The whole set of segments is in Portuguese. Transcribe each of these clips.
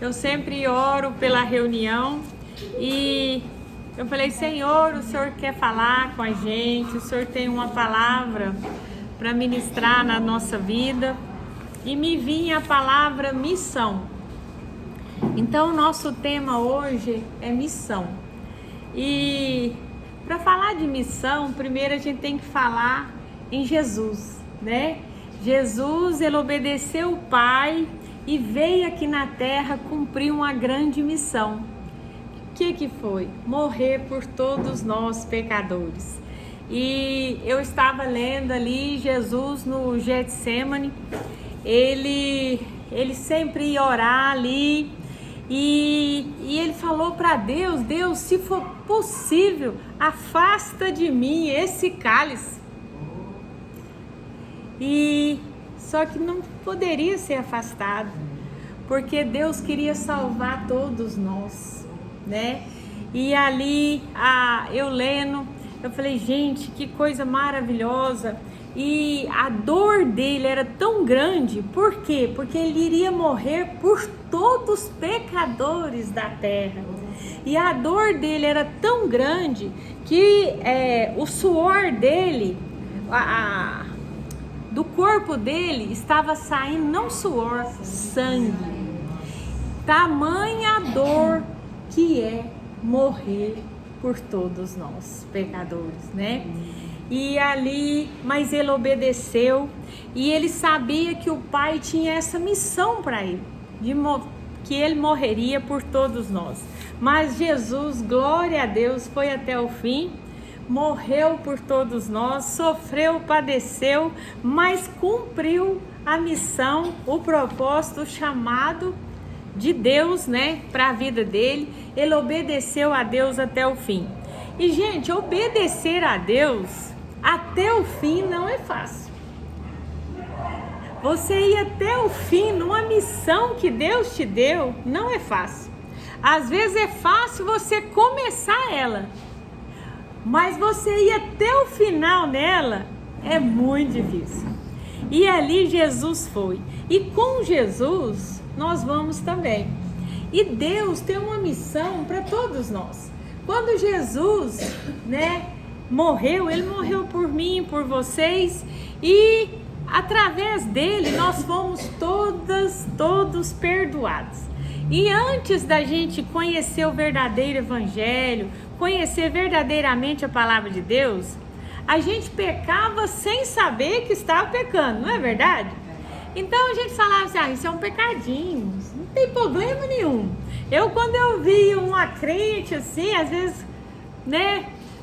Eu sempre oro pela reunião e eu falei, Senhor, o Senhor quer falar com a gente, o Senhor tem uma palavra para ministrar na nossa vida e me vinha a palavra missão. Então, o nosso tema hoje é missão. E para falar de missão, primeiro a gente tem que falar em Jesus, né? Jesus, ele obedeceu o Pai e veio aqui na terra cumprir uma grande missão. O que foi? Morrer por todos nós pecadores. E eu estava lendo ali Jesus no Getsemane, ele sempre ia orar ali e ele falou para Deus, Deus, se for possível, afasta de mim esse cálice. E só que não poderia ser afastado, porque Deus queria salvar todos nós, né? E ali, eu lendo, eu falei, gente, que coisa maravilhosa. E a dor dele era tão grande, por quê? Porque ele iria morrer por todos os pecadores da terra. E a dor dele era tão grande que o suor dele, do corpo dele estava saindo não suor, sangue. Tamanha dor que é morrer por todos nós pecadores, né? E ali, mas ele obedeceu e ele sabia que o Pai tinha essa missão para ele, que ele morreria por todos nós. Mas Jesus, glória a Deus, foi até o fim, morreu por todos nós, sofreu, padeceu, mas cumpriu a missão, o propósito, o chamado de Deus, né, para a vida dele. Ele obedeceu a Deus até o fim. E, gente, obedecer a Deus até o fim não é fácil. Você ir até o fim numa missão que Deus te deu não é fácil. Às vezes é fácil você começar ela, mas você ir até o final nela é muito difícil. E ali Jesus foi. E com Jesus nós vamos também. E Deus tem uma missão para todos nós. Quando Jesus, morreu, ele morreu por mim, por vocês, e através dele nós fomos todos perdoados. E antes da gente conhecer o verdadeiro evangelho, conhecer verdadeiramente a palavra de Deus, a gente pecava sem saber que estava pecando, não é verdade? Então a gente falava assim, isso é um pecadinho, não tem problema nenhum. Quando eu via uma crente assim, às vezes,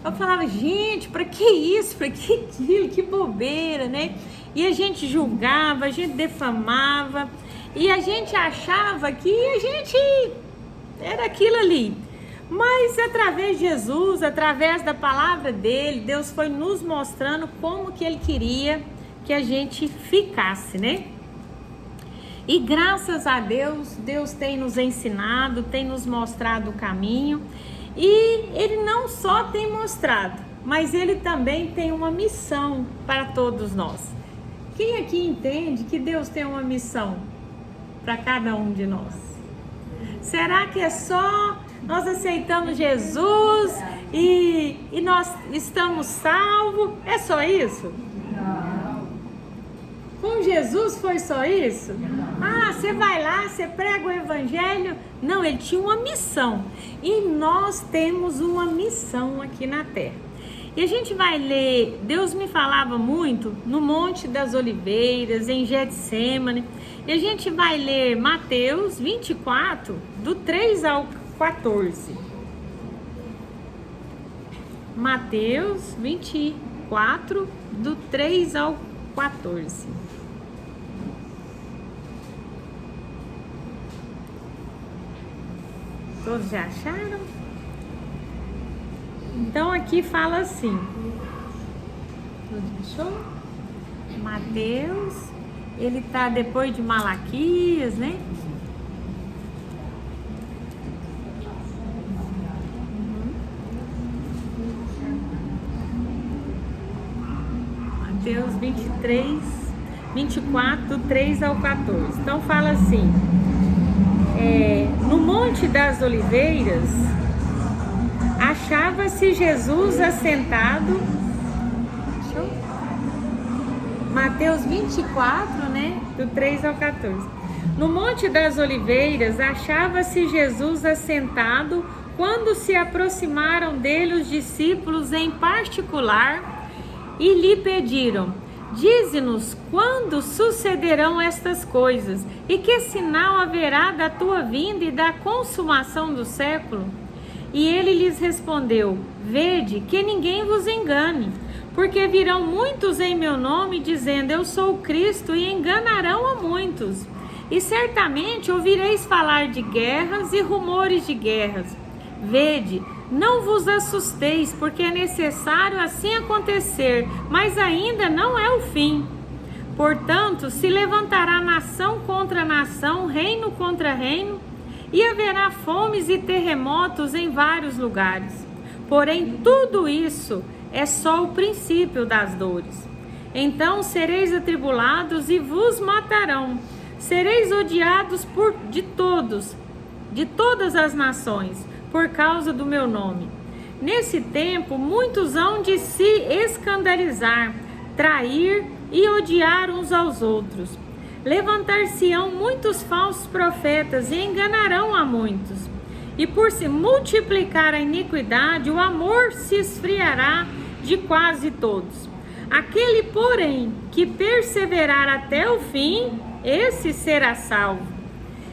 eu falava, gente, para que isso, para que aquilo, que bobeira, né? E a gente julgava, a gente defamava, e a gente achava que a gente era aquilo ali. Mas através de Jesus, através da palavra dele, Deus foi nos mostrando como que ele queria que a gente ficasse, né? E graças a Deus, Deus tem nos ensinado, tem nos mostrado o caminho. E ele não só tem mostrado, mas ele também tem uma missão para todos nós. Quem aqui entende que Deus tem uma missão para cada um de nós? Será que é só nós aceitamos Jesus e nós estamos salvos? É só isso? Com Jesus foi só isso? Você vai lá, você prega o evangelho? Não, ele tinha uma missão. E nós temos uma missão aqui na terra. E a gente vai ler, Deus me falava muito no Monte das Oliveiras, em Getsemane. E a gente vai ler Mateus 24, do 3 ao 14. Mateus 24, do 3 ao 14. Todos já acharam? Então aqui fala assim. Todos achou? Mateus, ele tá depois de Malaquias, né? Mateus 24, do 3 ao 14. Então fala assim: no Monte das Oliveiras, achava-se Jesus assentado. Mateus 24, né? Do 3 ao 14. No Monte das Oliveiras, achava-se Jesus assentado quando se aproximaram dele os discípulos em particular e lhe pediram: dize-nos quando sucederão estas coisas e que sinal haverá da tua vinda e da consumação do século? E ele lhes respondeu: vede que ninguém vos engane, porque virão muitos em meu nome dizendo eu sou o Cristo e enganarão a muitos. E certamente ouvireis falar de guerras e rumores de guerras. Vede, não vos assusteis, porque é necessário assim acontecer, mas ainda não é o fim. Portanto, se levantará nação contra nação, reino contra reino, e haverá fomes e terremotos em vários lugares. Porém, tudo isso é só o princípio das dores. Então sereis atribulados e vos matarão. Sereis odiados de todas as nações, por causa do meu nome. Nesse tempo, muitos hão de se escandalizar, trair e odiar uns aos outros. Levantar-se-ão muitos falsos profetas e enganarão a muitos. E por se multiplicar a iniquidade, o amor se esfriará de quase todos. Aquele, porém, que perseverar até o fim, esse será salvo.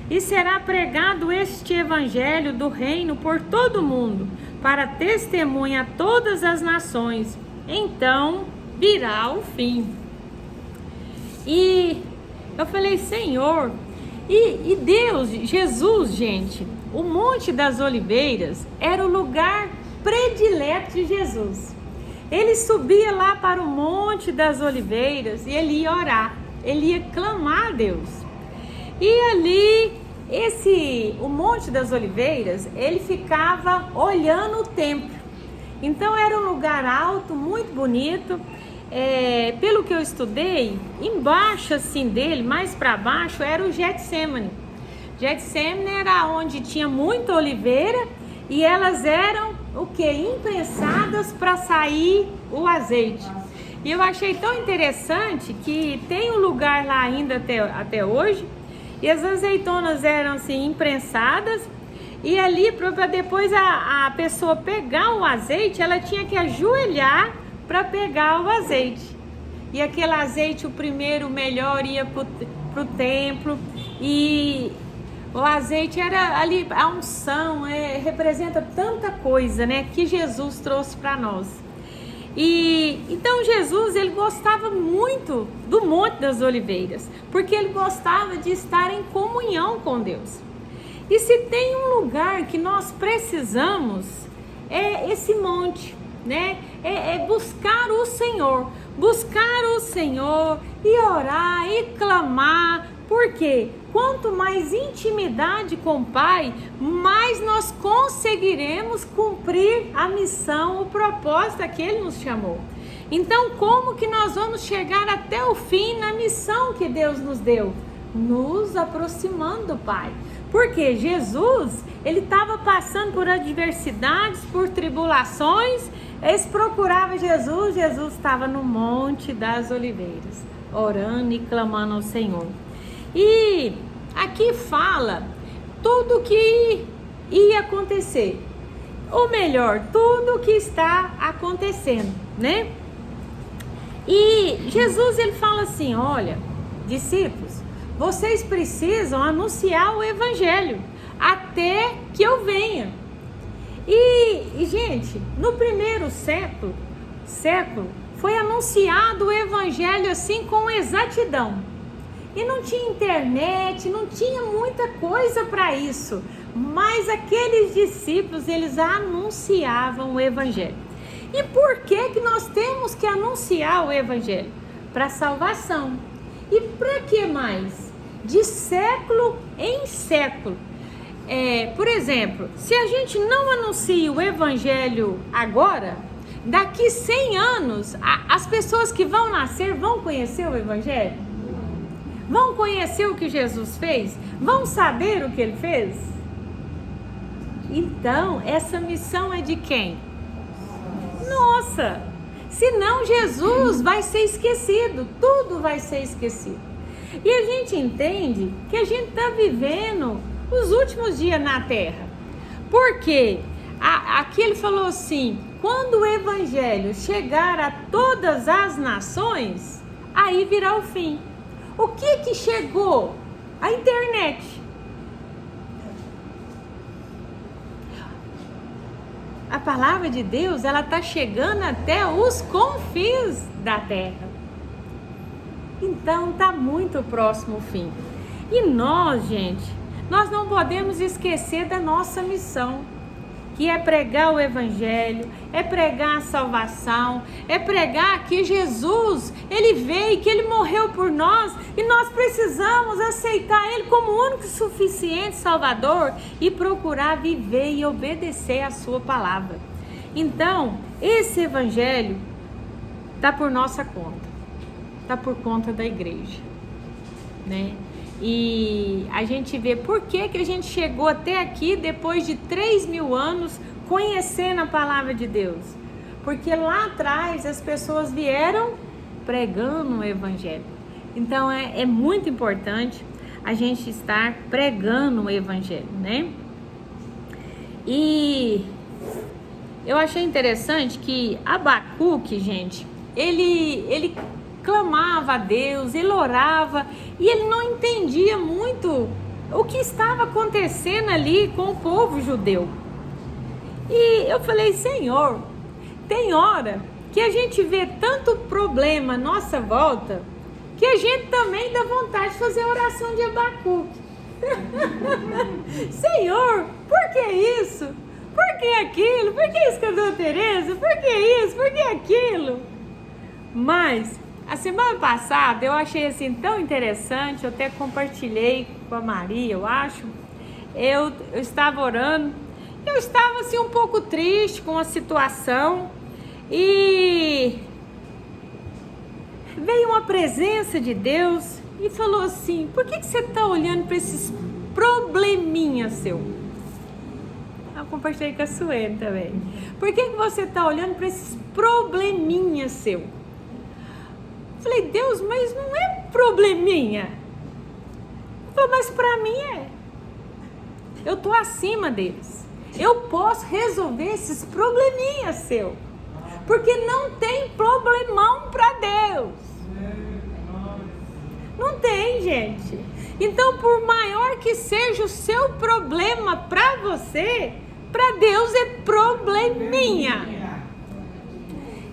E será pregado este evangelho do reino por todo o mundo, para testemunha a todas as nações. Então virá o fim. E eu falei, Senhor, e Deus, Jesus, gente, o Monte das Oliveiras era o lugar predileto de Jesus. Ele subia lá para o Monte das Oliveiras e ele ia orar, ele ia clamar a Deus. E ali, o Monte das Oliveiras, ele ficava olhando o templo. Então era um lugar alto, muito bonito. Pelo que eu estudei, embaixo assim dele, mais para baixo, era o Getsemane. Getsemane era onde tinha muita oliveira e elas eram o que? Imprensadas para sair o azeite. E eu achei tão interessante que tem um lugar lá ainda até hoje, e as azeitonas eram assim imprensadas, e ali para depois a pessoa pegar o azeite, ela tinha que ajoelhar para pegar o azeite. E aquele azeite, o primeiro, o melhor, ia para o templo, e o azeite era ali, a unção, representa tanta coisa, né, que Jesus trouxe para nós. E então Jesus, ele gostava muito do Monte das Oliveiras, porque ele gostava de estar em comunhão com Deus. E se tem um lugar que nós precisamos, é esse monte, né? É buscar o Senhor e orar e clamar, porque quanto mais intimidade com o Pai, mais nós conseguiremos cumprir a missão, o propósito que Ele nos chamou. Então, como que nós vamos chegar até o fim na missão que Deus nos deu? Nos aproximando do Pai. Porque Jesus, ele estava passando por adversidades, por tribulações. Eles procuravam Jesus estava no Monte das Oliveiras, orando e clamando ao Senhor. E aqui fala tudo o que ia acontecer, ou melhor, tudo o que está acontecendo, né? E Jesus, ele fala assim, olha, discípulos, vocês precisam anunciar o evangelho até que eu venha. E gente, no primeiro século foi anunciado o evangelho assim com exatidão. E não tinha internet, não tinha muita coisa para isso. Mas aqueles discípulos, eles anunciavam o evangelho. E por que nós temos que anunciar o evangelho? Para salvação. E para que mais? De século em século. Por exemplo, se a gente não anuncia o evangelho agora, daqui 100 anos, as pessoas que vão nascer vão conhecer o evangelho? Vão conhecer o que Jesus fez? Vão saber o que ele fez? Então, essa missão é de quem? Nossa! Senão Jesus vai ser esquecido, tudo vai ser esquecido. E a gente entende que a gente está vivendo os últimos dias na terra. Porque aqui ele falou assim, quando o evangelho chegar a todas as nações, aí virá o fim. O que chegou? A internet. A palavra de Deus, ela está chegando até os confins da terra. Então, está muito próximo o fim. E nós, gente, nós não podemos esquecer da nossa missão, que é pregar o evangelho, é pregar a salvação, é pregar que Jesus, ele veio, que ele morreu por nós e nós precisamos aceitar ele como o único e suficiente Salvador e procurar viver e obedecer a sua palavra. Então, esse evangelho está por nossa conta, está por conta da igreja, né? E a gente vê por que a gente chegou até aqui depois de 3.000 anos conhecendo a palavra de Deus. Porque lá atrás as pessoas vieram pregando o evangelho. Então é muito importante a gente estar pregando o evangelho, né? E eu achei interessante que Abacuque, gente, ele clamava a Deus, ele orava e ele não entendia muito o que estava acontecendo ali com o povo judeu. E eu falei, Senhor, tem hora que a gente vê tanto problema à nossa volta que a gente também dá vontade de fazer a oração de Abacuque. Senhor, por que isso? Por que aquilo? Por que isso que a dona Tereza? Por que isso? Por que aquilo? Mas a semana passada eu achei assim tão interessante, eu até compartilhei com a Maria, eu acho. Eu estava orando, eu estava assim um pouco triste com a situação e veio uma presença de Deus e falou assim, por que você está olhando para esses probleminhas seu? Eu compartilhei com a Suene também. Por que você está olhando para esses probleminhas seu? Falei, Deus, mas não é probleminha. Falei, mas para mim é. Eu tô acima deles. Eu posso resolver esses probleminhas seu. Porque não tem problemão para Deus. Não tem, gente. Então, por maior que seja o seu problema para você, para Deus é probleminha.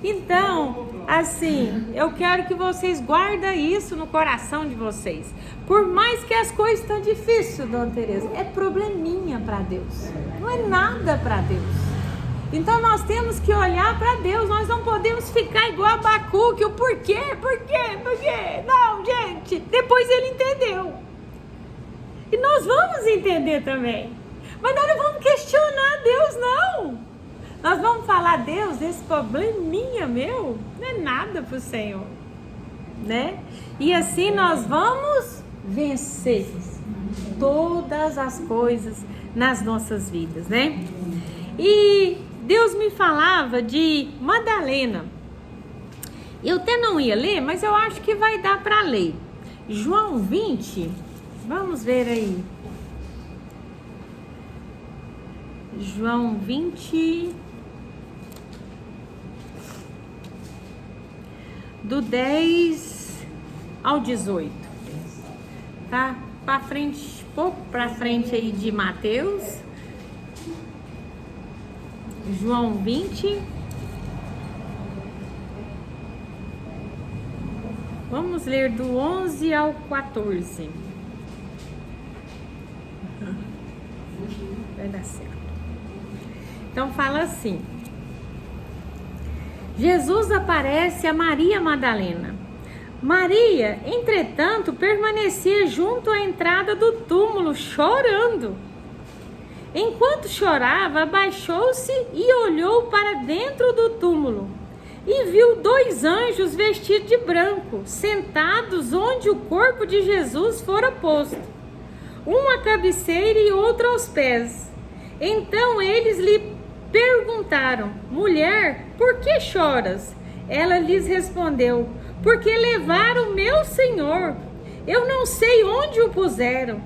Então, assim, eu quero que vocês guardem isso no coração de vocês. Por mais que as coisas estão difíceis, dona Tereza, é probleminha para Deus. Não é nada para Deus. Então nós temos que olhar para Deus. Nós não podemos ficar igual a Abacuque. O porquê? Não, gente. Depois ele entendeu. E nós vamos entender também. Mas nós não vamos questionar Deus, não. Nós vamos falar, Deus, esse probleminha meu não é nada para o Senhor, né? E assim nós vamos vencer todas as coisas nas nossas vidas, né? E Deus me falava de Madalena. Eu até não ia ler, mas eu acho que vai dar para ler. João 20, vamos ver aí. João 20... do 10 ao 18, tá? Para frente, pouco para frente aí de Mateus, João 20. Vamos ler do 11 ao 14. Vai dar certo. Então fala assim: Jesus aparece a Maria Madalena. Maria, entretanto, permanecia junto à entrada do túmulo, chorando. Enquanto chorava, abaixou-se e olhou para dentro do túmulo. e viu 2 anjos vestidos de branco, sentados onde o corpo de Jesus fora posto, um à cabeceira e outro aos pés. Então eles lhe perguntaram: mulher, por que choras? Ela lhes respondeu: porque levaram meu Senhor. Eu não sei onde o puseram.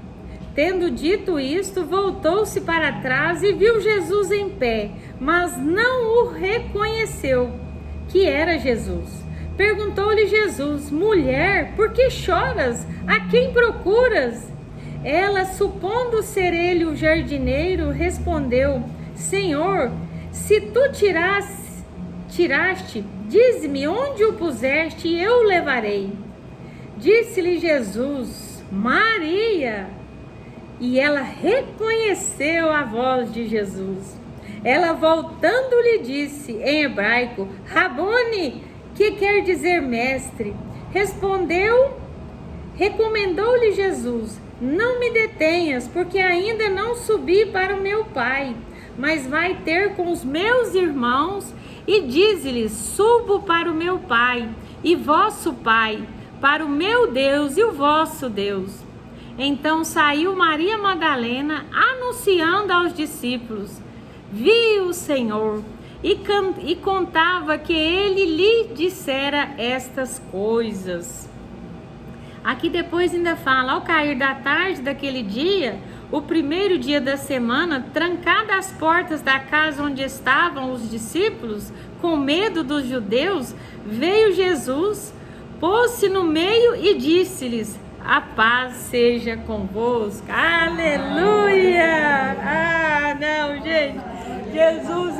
Tendo dito isto, voltou-se para trás e viu Jesus em pé, mas não o reconheceu, que era Jesus. Perguntou-lhe Jesus: mulher, por que choras? A quem procuras? Ela, supondo ser ele o jardineiro, respondeu: Senhor, se tu tiraste, dize-me onde o puseste e eu o levarei. Disse-lhe Jesus: Maria. E ela reconheceu a voz de Jesus. Ela, voltando, lhe disse em hebraico: Rabone, que quer dizer mestre. Recomendou-lhe Jesus: não me detenhas, porque ainda não subi para o meu Pai, mas vai ter com os meus irmãos e dize-lhes: subo para o meu Pai e vosso Pai, para o meu Deus e o vosso Deus. Então saiu Maria Madalena, anunciando aos discípulos: vi o Senhor, e contava que ele lhe dissera estas coisas. Aqui depois ainda fala: ao cair da tarde daquele dia, o primeiro dia da semana, trancadas as portas da casa onde estavam os discípulos, com medo dos judeus, veio Jesus, pôs-se no meio e disse-lhes: a paz seja convosco. Aleluia! Ah, não, gente. Jesus,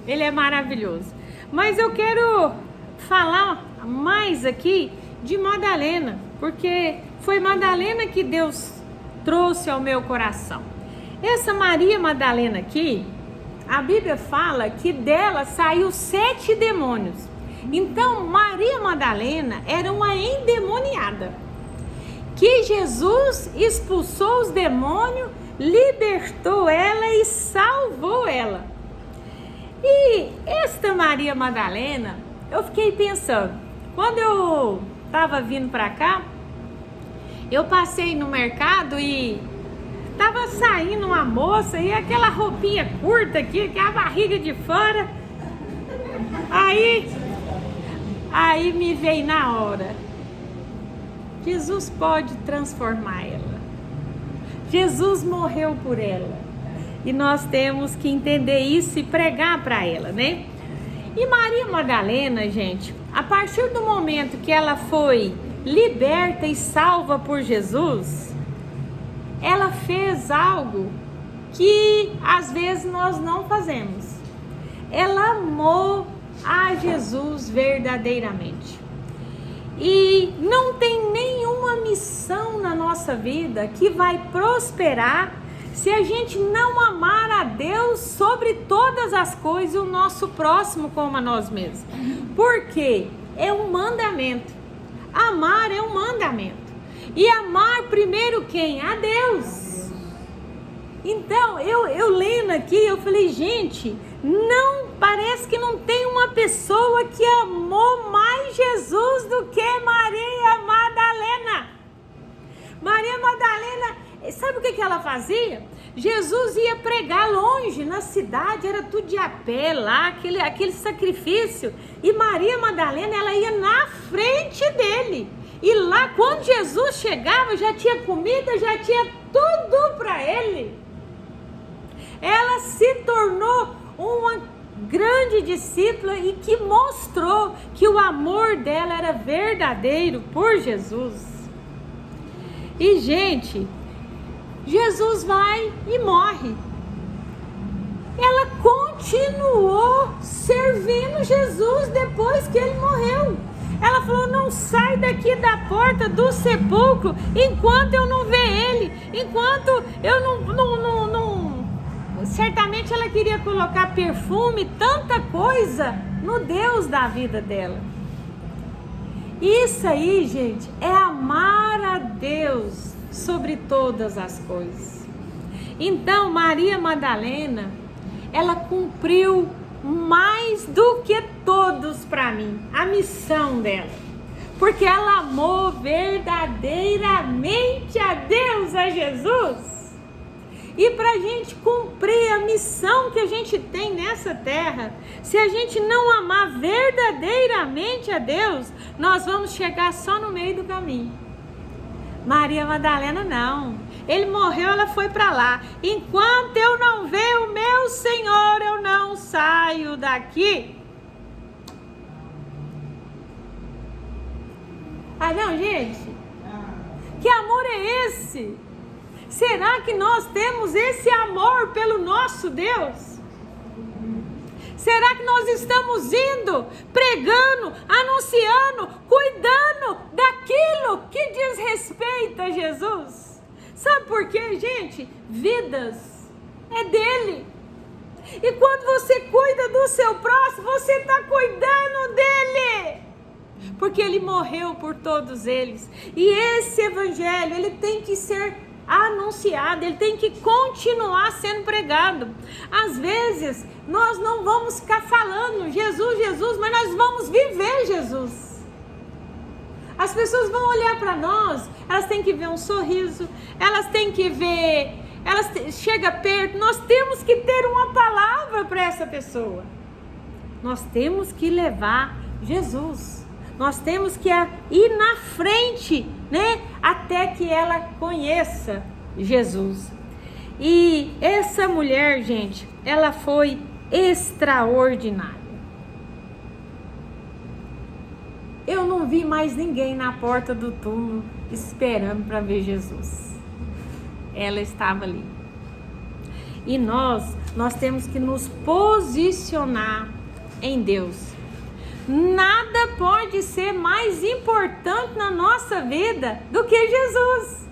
ele é maravilhoso. Mas eu quero falar mais aqui de Madalena, porque foi Madalena que Deus trouxe ao meu coração. Essa Maria Madalena aqui, a Bíblia fala que dela saiu 7 demônios. Então, Maria Madalena era uma endemoniada, que Jesus expulsou os demônios, libertou ela e salvou ela. E esta Maria Madalena, eu fiquei pensando, quando eu estava vindo para cá, eu passei no mercado e estava saindo uma moça e aquela roupinha curta aqui, que é a barriga de fora. Aí me veio na hora: Jesus pode transformar ela. Jesus morreu por ela. E nós temos que entender isso e pregar para ela, né? E Maria Madalena, gente, a partir do momento que ela foi liberta e salva por Jesus, ela fez algo que às vezes nós não fazemos. Ela amou a Jesus verdadeiramente. E não tem nenhuma missão na nossa vida que vai prosperar se a gente não amar a Deus sobre todas as coisas e o nosso próximo como a nós mesmos. Porque é um mandamento. Amar é um mandamento. E amar primeiro quem? A Deus. Então, eu lendo aqui, eu falei, gente, não, parece que não tem uma pessoa que amou mais Jesus do que Maria Madalena. Maria Madalena, sabe o que ela fazia? Jesus ia pregar longe, na cidade, era tudo de a pé lá, aquele sacrifício. E Maria Madalena, ela ia na frente dele. E lá, quando Jesus chegava, já tinha comida, já tinha tudo para ele. Ela se tornou uma grande discípula e que mostrou que o amor dela era verdadeiro por Jesus. E, gente, Jesus vai e morre. Ela continuou servindo Jesus depois que ele morreu. Ela falou, não sai daqui da porta do sepulcro enquanto eu não ver ele, enquanto eu não. Certamente ela queria colocar perfume, tanta coisa no Deus da vida dela. Isso aí, gente, é amar a Deus sobre todas as coisas. Então, Maria Madalena, ela cumpriu mais do que todos para mim, a missão dela. Porque ela amou verdadeiramente a Deus, a Jesus. E para a gente cumprir a missão que a gente tem nessa terra, se a gente não amar verdadeiramente a Deus, nós vamos chegar só no meio do caminho. Maria Madalena não. Ele morreu, ela foi para lá. Enquanto eu não ver o meu Senhor, eu não saio daqui. Ah, não, gente? Que amor é esse? Será que nós temos esse amor pelo nosso Deus? Será que nós estamos indo, pregando, anunciando, cuidando daquilo que diz respeito a Jesus? Sabe por quê, gente? Vidas é dele. E quando você cuida do seu próximo, você está cuidando dele. Porque ele morreu por todos eles. E esse evangelho, ele tem que ser anunciado, ele tem que continuar sendo pregado. Às vezes nós não vamos ficar falando Jesus, Jesus, mas nós vamos viver Jesus. As pessoas vão olhar para nós, elas têm que ver um sorriso, elas têm que ver, chega perto, nós temos que ter uma palavra para essa pessoa. Nós temos que levar Jesus. Nós temos que ir na frente, né? Até que ela conheça Jesus. E essa mulher, gente, ela foi extraordinária. Eu não vi mais ninguém na porta do túmulo esperando para ver Jesus. Ela estava ali. E nós temos que nos posicionar em Deus. Nada pode ser mais importante na nossa vida do que Jesus.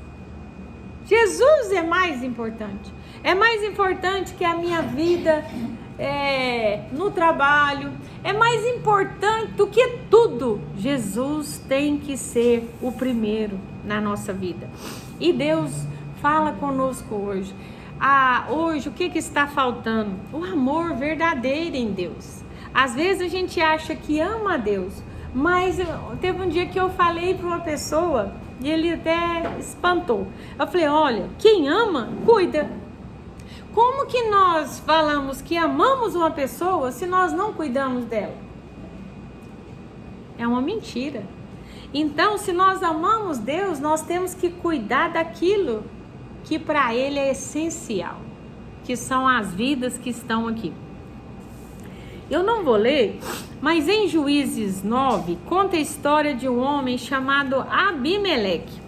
Jesus é mais importante. É mais importante que a minha vida no trabalho. É mais importante do que tudo. Jesus tem que ser o primeiro na nossa vida. E Deus fala conosco hoje. Hoje o que está faltando? O amor verdadeiro em Deus. Às vezes a gente acha que ama a Deus, mas teve um dia que eu falei para uma pessoa e ele até espantou. Eu falei, olha, quem ama, cuida. Como que nós falamos que amamos uma pessoa se nós não cuidamos dela? É uma mentira. Então, se nós amamos Deus, nós temos que cuidar daquilo que para Ele é essencial, que são as vidas que estão aqui. Eu não vou ler, mas em Juízes 9, conta a história de um homem chamado Abimeleque.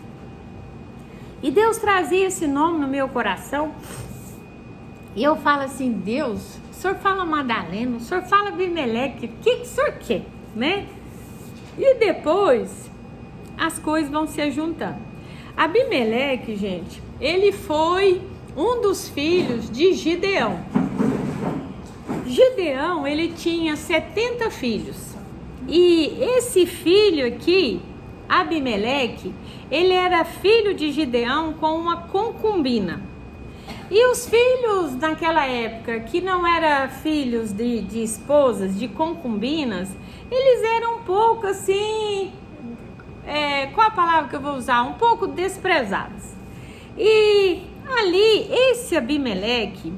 E Deus trazia esse nome no meu coração. E eu falo assim, Deus, o Senhor fala Madalena, o Senhor fala Abimeleque, o que o Senhor quer, né? E depois, as coisas vão se juntando. Abimeleque, gente, ele foi um dos filhos de Gideão. Gideão, ele tinha 70 filhos. E esse filho aqui, Abimeleque, ele era filho de Gideão com uma concubina. E os filhos naquela época, que não eram filhos de esposas, de concubinas, eles eram um pouco assim, qual a palavra que eu vou usar? Um pouco desprezados. E ali, esse Abimeleque,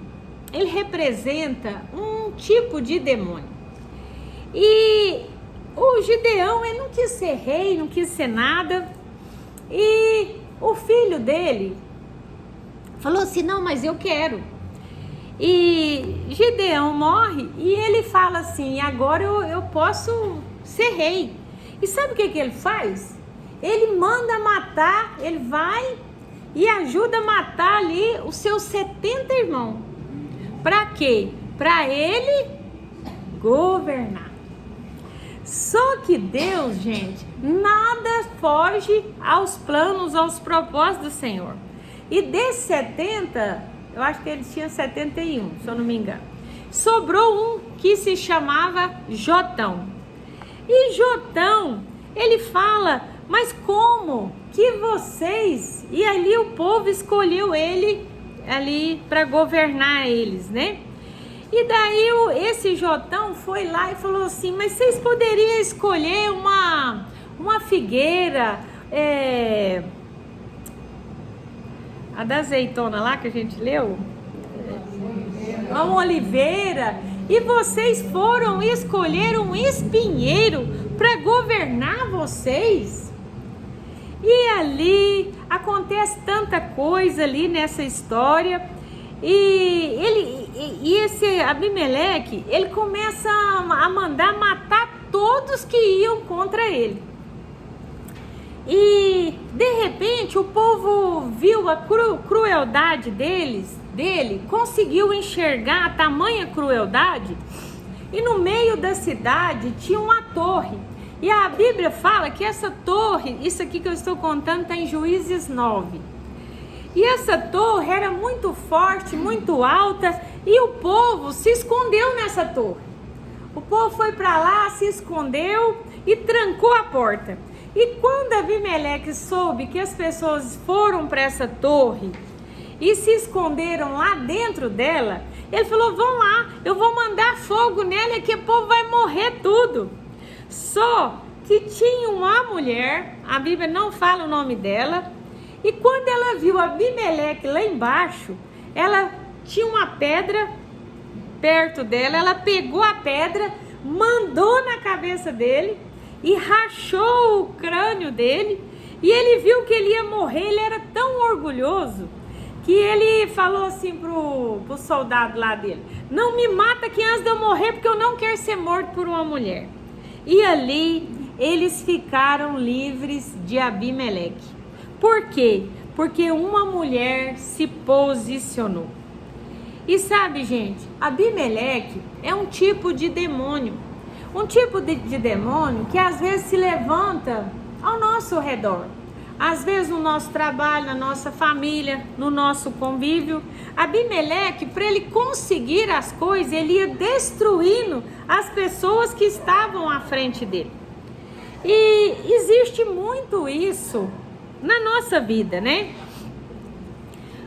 ele representa um tipo de demônio. E o Gideão, ele não quis ser rei, não quis ser nada. E o filho dele falou assim, não, mas eu quero. E Gideão morre e ele fala assim, agora eu posso ser rei. E sabe o que ele faz? Ele manda matar, ele vai e ajuda a matar ali os seus 70 irmãos. Para quê? Para ele governar. Só que Deus, gente, nada foge aos planos, aos propósitos do Senhor. E desses 70, eu acho que ele tinha 71, se eu não me engano. Sobrou um que se chamava Jotão. E Jotão, ele fala, mas como que vocês... E ali o povo escolheu ele ali para governar eles, né? E daí esse Jotão foi lá e falou assim, mas vocês poderiam escolher uma figueira, a da azeitona lá que a gente leu, uma oliveira, e vocês foram escolher um espinheiro para governar vocês? E ali acontece tanta coisa ali nessa história. E esse Abimeleque, ele começa a mandar matar todos que iam contra ele. E de repente o povo viu a crueldade dele, conseguiu enxergar a tamanha crueldade. E no meio da cidade tinha uma torre. E a Bíblia fala que essa torre, isso aqui que eu estou contando está em Juízes 9. E essa torre era muito forte, muito alta, e o povo se escondeu nessa torre. O povo foi para lá, se escondeu e trancou a porta. E quando Abimeleque soube que as pessoas foram para essa torre e se esconderam lá dentro dela, ele falou, vão lá, eu vou mandar fogo nela e que o povo vai morrer tudo. Só que tinha uma mulher, a Bíblia não fala o nome dela, e quando ela viu Abimeleque lá embaixo, ela tinha uma pedra perto dela, ela pegou a pedra, mandou na cabeça dele e rachou o crânio dele, e ele viu que ele ia morrer. Ele era tão orgulhoso que ele falou assim pro soldado lá dele, não me mata aqui antes de eu morrer, porque eu não quero ser morto por uma mulher. E ali eles ficaram livres de Abimeleque. Por quê? Porque uma mulher se posicionou. E sabe, gente, Abimeleque é um tipo de demônio. Um tipo de demônio que às vezes se levanta ao nosso redor. Às vezes no nosso trabalho, na nossa família, no nosso convívio. Abimeleque, para ele conseguir as coisas, ele ia destruindo as pessoas que estavam à frente dele. E existe muito isso na nossa vida, né?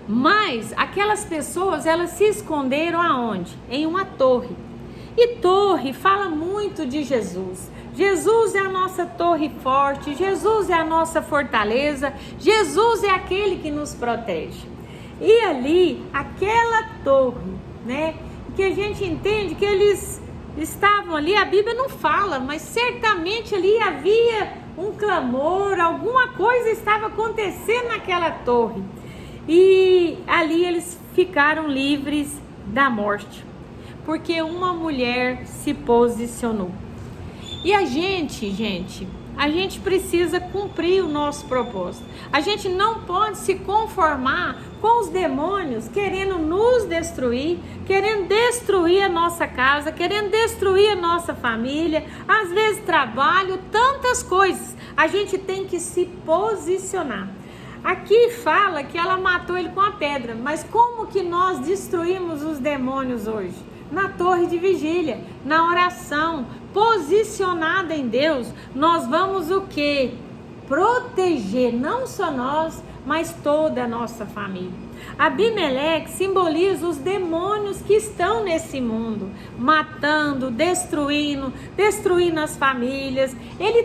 Mas aquelas pessoas, elas se esconderam aonde? Em uma torre. E torre fala muito de Jesus. Jesus é a nossa torre forte, Jesus é a nossa fortaleza, Jesus é aquele que nos protege. E ali, aquela torre, né? Que a gente entende que eles estavam ali, a Bíblia não fala, mas certamente ali havia um clamor, alguma coisa estava acontecendo naquela torre. E ali eles ficaram livres da morte, porque uma mulher se posicionou. E a gente precisa cumprir o nosso propósito. A gente não pode se conformar com os demônios querendo nos destruir, querendo destruir a nossa casa, querendo destruir a nossa família, às vezes trabalho, tantas coisas. A gente tem que se posicionar. Aqui fala que ela matou ele com a pedra, mas como que nós destruímos os demônios hoje? Na torre de vigília, na oração, posicionada em Deus, nós vamos o quê? Proteger não só nós, mas toda a nossa família. Abimeleque simboliza os demônios que estão nesse mundo, matando, destruindo as famílias. Ele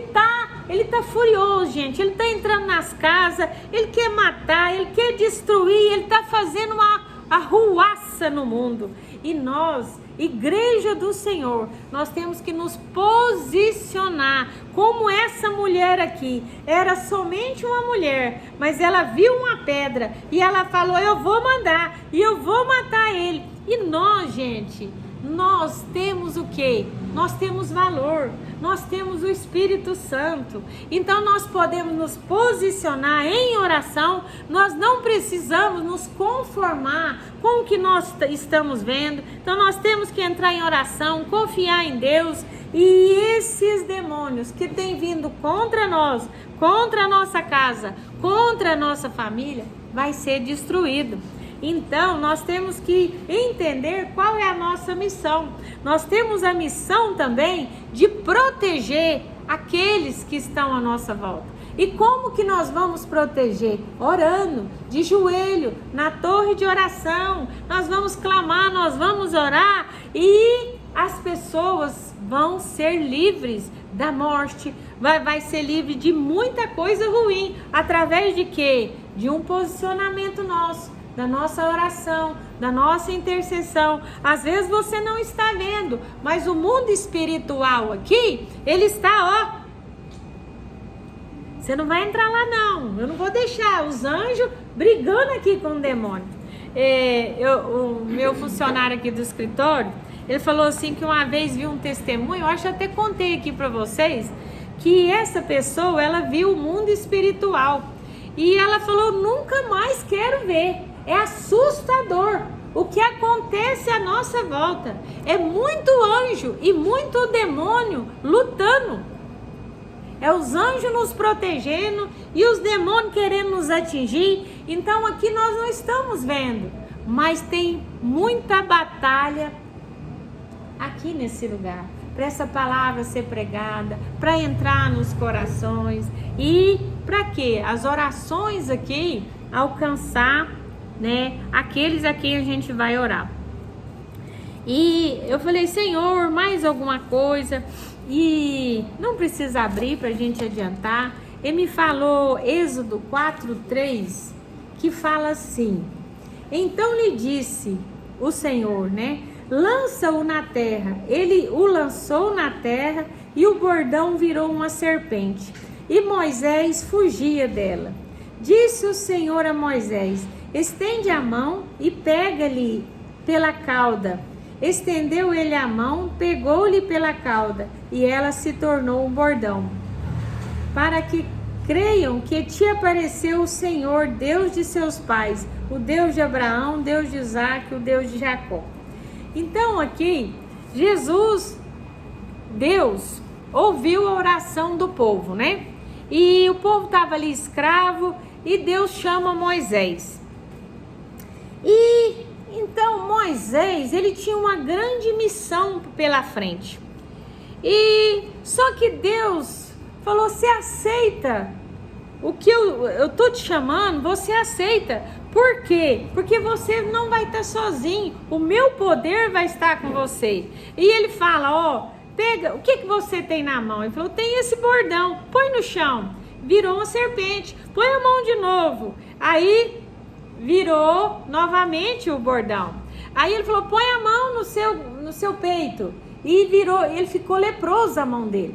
tá furioso, gente. Ele tá entrando nas casas, ele quer matar, ele quer destruir, ele tá fazendo uma arruaça no mundo. E nós, Igreja do Senhor, nós temos que nos posicionar como essa mulher aqui. Era somente uma mulher, mas ela viu uma pedra e ela falou, eu vou mandar e eu vou matar ele. E nós, gente, nós temos o quê? Nós temos valor, nós temos o Espírito Santo. Então nós podemos nos posicionar em oração. Nós não precisamos nos conformar com o que nós estamos vendo. Então nós temos que entrar em oração, confiar em Deus. E esses demônios que têm vindo contra nós, contra a nossa casa, contra a nossa família, vai ser destruído. Então, nós temos que entender qual é a nossa missão. Nós temos a missão também de proteger aqueles que estão à nossa volta. E como que nós vamos proteger? Orando, de joelho, na torre de oração. Nós vamos clamar, nós vamos orar e as pessoas vão ser livres da morte, vai ser livre de muita coisa ruim, através de quê? De um posicionamento nosso, da nossa oração, da nossa intercessão. Às vezes você não está vendo, mas o mundo espiritual aqui, ele está, você não vai entrar lá não, eu não vou deixar os anjos brigando aqui com o demônio. O meu funcionário aqui do escritório, ele falou assim que uma vez viu um testemunho, eu acho que até contei aqui para vocês, que essa pessoa, ela viu o mundo espiritual e ela falou, nunca mais quero ver, é assustador o que acontece à nossa volta, é muito anjo e muito demônio lutando, é os anjos nos protegendo e os demônios querendo nos atingir. Então aqui nós não estamos vendo, mas tem muita batalha aqui nesse lugar, para essa palavra ser pregada, para entrar nos corações e para quê? As orações aqui alcançar, né, aqueles a quem a gente vai orar. E eu falei, Senhor, mais alguma coisa? E não precisa abrir para a gente adiantar. Ele me falou Êxodo 4:3, que fala assim: então lhe disse o Senhor, né? Lança-o na terra. Ele o lançou na terra e o bordão virou uma serpente. E Moisés fugia dela. Disse o Senhor a Moisés: estende a mão e pega-lhe pela cauda. Estendeu ele a mão, pegou-lhe pela cauda, e ela se tornou um bordão. Para que creiam que te apareceu o Senhor, Deus de seus pais, o Deus de Abraão, Deus de Isaque, o Deus de Jacó. Então aqui, Deus ouviu a oração do povo, né? E o povo estava ali escravo, e Deus chama Moisés. E então Moisés, ele tinha uma grande missão pela frente. E só que Deus falou: você aceita o que eu tô te chamando? Você aceita. Por quê? Porque você não vai estar sozinho. O meu poder vai estar com você. E ele fala: pega, o que você tem na mão? Ele falou: tem esse bordão, põe no chão. Virou uma serpente. Põe a mão de novo. Aí virou novamente o bordão. Aí ele falou: põe a mão no seu peito. E virou, ele ficou leproso a mão dele.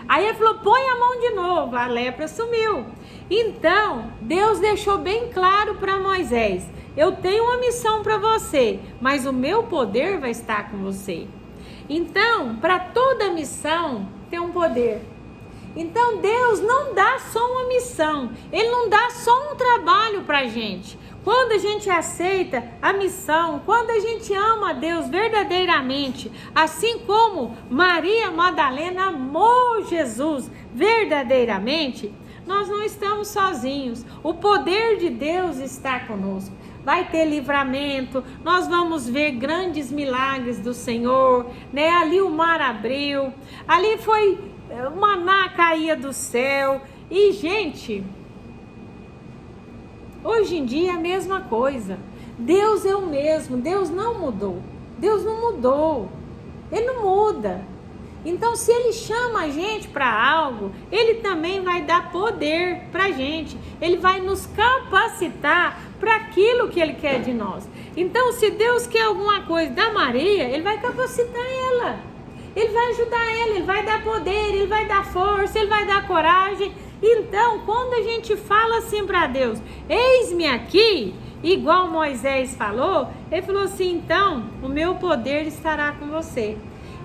Aí ele falou: põe a mão de novo. A lepra sumiu. Então Deus deixou bem claro para Moisés: eu tenho uma missão para você, mas o meu poder vai estar com você. Então, para toda missão tem um poder. Então Deus não dá só uma missão, Ele não dá só um trabalho para a gente. Quando a gente aceita a missão, quando a gente ama a Deus verdadeiramente, assim como Maria Madalena amou Jesus verdadeiramente, nós não estamos sozinhos. O poder de Deus está conosco. Vai ter livramento, nós vamos ver grandes milagres do Senhor, né? Ali o mar abriu, ali foi o maná caía do céu. E gente, hoje em dia é a mesma coisa. Deus é o mesmo, Deus não mudou. Deus não mudou, Ele não muda. Então, se Ele chama a gente para algo, Ele também vai dar poder para a gente. Ele vai nos capacitar para aquilo que Ele quer de nós. Então, se Deus quer alguma coisa da Maria, Ele vai capacitar ela. Ele vai ajudar ela, Ele vai dar poder, Ele vai dar força, Ele vai dar coragem. Então, quando a gente fala assim para Deus: eis-me aqui, igual Moisés falou, Ele falou assim: então, o meu poder estará com você.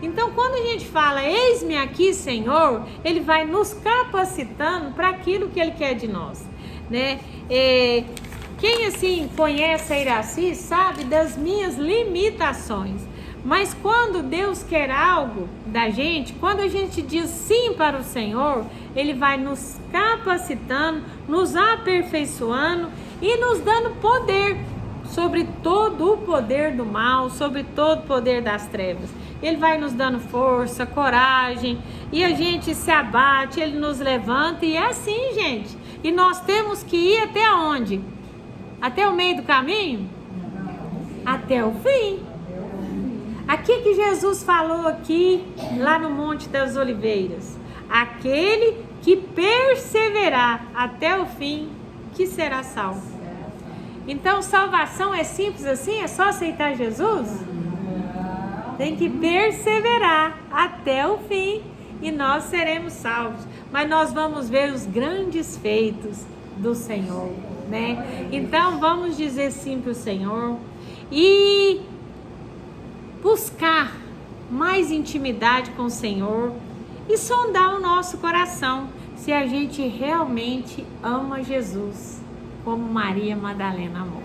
Então, quando a gente fala: eis-me aqui, Senhor, Ele vai nos capacitando para aquilo que Ele quer de nós, né? Quem assim conhece a Iraci sabe das minhas limitações. Mas quando Deus quer algo da gente, quando a gente diz sim para o Senhor, Ele vai nos capacitando, nos aperfeiçoando e nos dando poder sobre todo o poder do mal, sobre todo o poder das trevas. Ele vai nos dando força, coragem, e a gente se abate, Ele nos levanta, e é assim, gente. E nós temos que ir até onde? Até o meio do caminho? Até o fim. Aqui que Jesus falou aqui, lá no Monte das Oliveiras. Aquele que perseverar até o fim, que será salvo. Então, salvação é simples assim? É só aceitar Jesus? Tem que perseverar até o fim e nós seremos salvos. Mas nós vamos ver os grandes feitos do Senhor, né? Então, vamos dizer sim para o Senhor e buscar mais intimidade com o Senhor e sondar o nosso coração se a gente realmente ama Jesus, como Maria Madalena amou.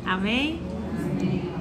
Amém? Amém.